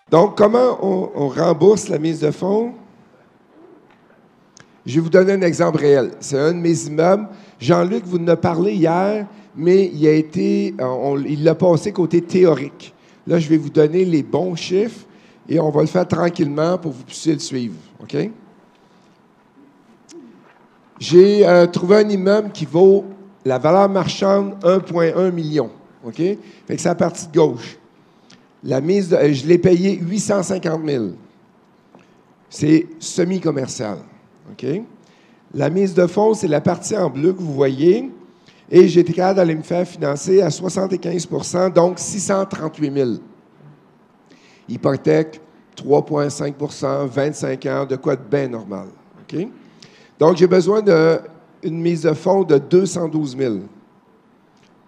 Donc, comment on rembourse la mise de fonds? Je vais vous donner un exemple réel. C'est un de mes immeubles. Jean-Luc vous en a parlé hier, mais il l'a passé côté théorique. Là, je vais vous donner les bons chiffres et on va le faire tranquillement pour que vous puissiez le suivre. OK? J'ai trouvé un immeuble qui vaut la valeur marchande 1,1 million. OK? Fait que c'est la partie de gauche. Je l'ai payé 850 000. C'est semi-commercial. OK? La mise de fonds, c'est la partie en bleu que vous voyez. Et j'ai été capable d'aller me faire financer à 75 %, donc 638 000. Hypothèque, 3,5 %, 25 ans, de quoi de bien normal. OK? Donc, j'ai besoin d'une mise de fonds de 212 000.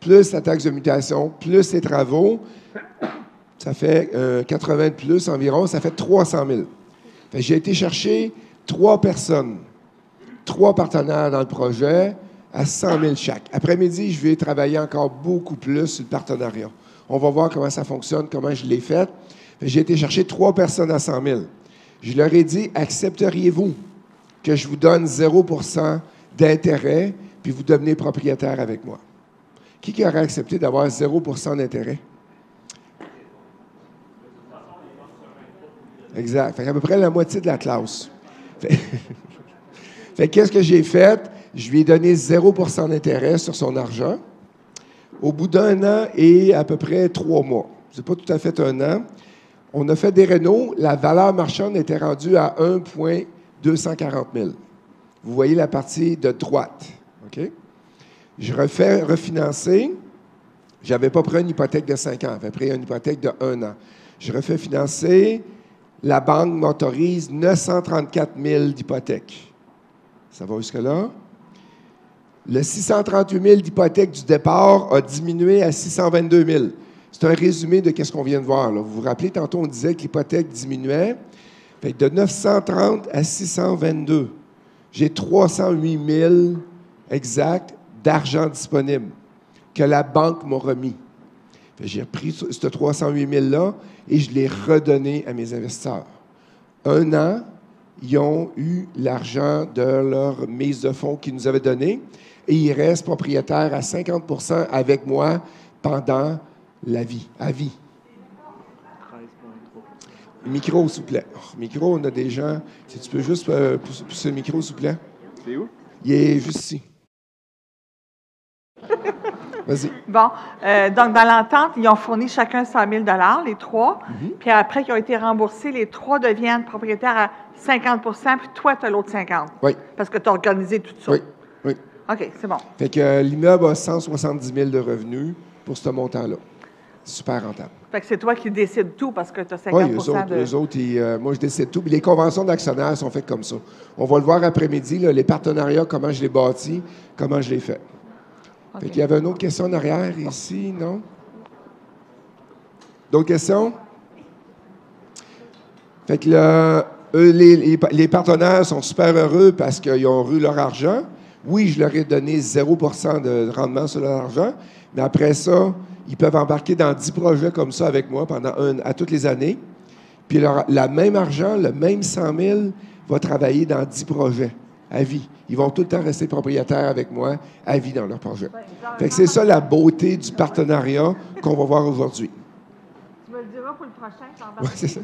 Plus la taxe de mutation, plus les travaux, ça fait 80 de plus environ, ça fait 300 000. J'ai été chercher 3 personnes, 3 partenaires dans le projet à 100 000 chaque. Après-midi, je vais travailler encore beaucoup plus sur le partenariat. On va voir comment ça fonctionne, comment je l'ai fait. J'ai été chercher 3 personnes à 100 000. Je leur ai dit, accepteriez-vous que je vous donne 0 % d'intérêt, puis vous devenez propriétaire avec moi? Qui aurait accepté d'avoir 0 % d'intérêt? Exact. Fait à peu près la moitié de la classe. Fait qu'est-ce que j'ai fait? Je lui ai donné 0 % d'intérêt sur son argent. Au bout d'1 an et à peu près 3 mois, c'est pas tout à fait 1 an, on a fait des rénaux. La valeur marchande était rendue à 1,240 000. Vous voyez la partie de droite. OK? Je refais refinancer. Je n'avais pas pris une hypothèque de 5 ans, j'avais pris une hypothèque de 1 an. Je refais financer. La banque m'autorise 934 000 d'hypothèque. Ça va jusque-là? Le 638 000 d'hypothèque du départ a diminué à 622 000. C'est un résumé de ce qu'on vient de voir. Là. Vous vous rappelez, tantôt, on disait que l'hypothèque diminuait. Fait que de 930 à 622, j'ai 308 000 exact d'argent disponible que la banque m'a remis. J'ai repris ce 308 000-là et je l'ai redonné à mes investisseurs. 1 an, ils ont eu l'argent de leur mise de fonds qu'ils nous avaient donnée et ils restent propriétaires à 50 % avec moi pendant la vie, à vie. 13,3. Micro, s'il vous plaît. Micro, on a des gens. Si tu peux juste pousser le micro, s'il vous plaît. C'est où? Il est juste ici. Vas-y. Bon, donc dans l'entente, ils ont fourni chacun 100 000 les 3. Puis après qu'ils ont été remboursés, les 3 deviennent propriétaires à 50 % puis toi, tu as l'autre 50 Oui. Parce que tu as organisé tout ça. Oui. Oui. OK, c'est bon. Fait que l'immeuble a 170 000 de revenus pour ce montant-là. Super rentable. Fait que c'est toi qui décides tout parce que tu as 50 oui, eux autres, moi, je décide tout. Puis les conventions d'actionnaires sont faites comme ça. On va le voir après-midi, là, les partenariats, comment je les bâtis, comment je les fais. Okay. Fait qu'il y avait une autre question en arrière, ici, non? D'autres questions? Fait que les partenaires sont super heureux parce qu'ils ont eu leur argent. Oui, je leur ai donné 0 % de rendement sur leur argent, mais après ça, ils peuvent embarquer dans 10 projets comme ça avec moi à toutes les années. Puis le même argent, le même 100 000 va travailler dans 10 projets à vie. Ils vont tout le temps rester propriétaires avec moi à vie dans leur projet. Fait que c'est ça la beauté du partenariat qu'on va voir aujourd'hui. Tu me le diras pour le prochain. Oui, c'est ça.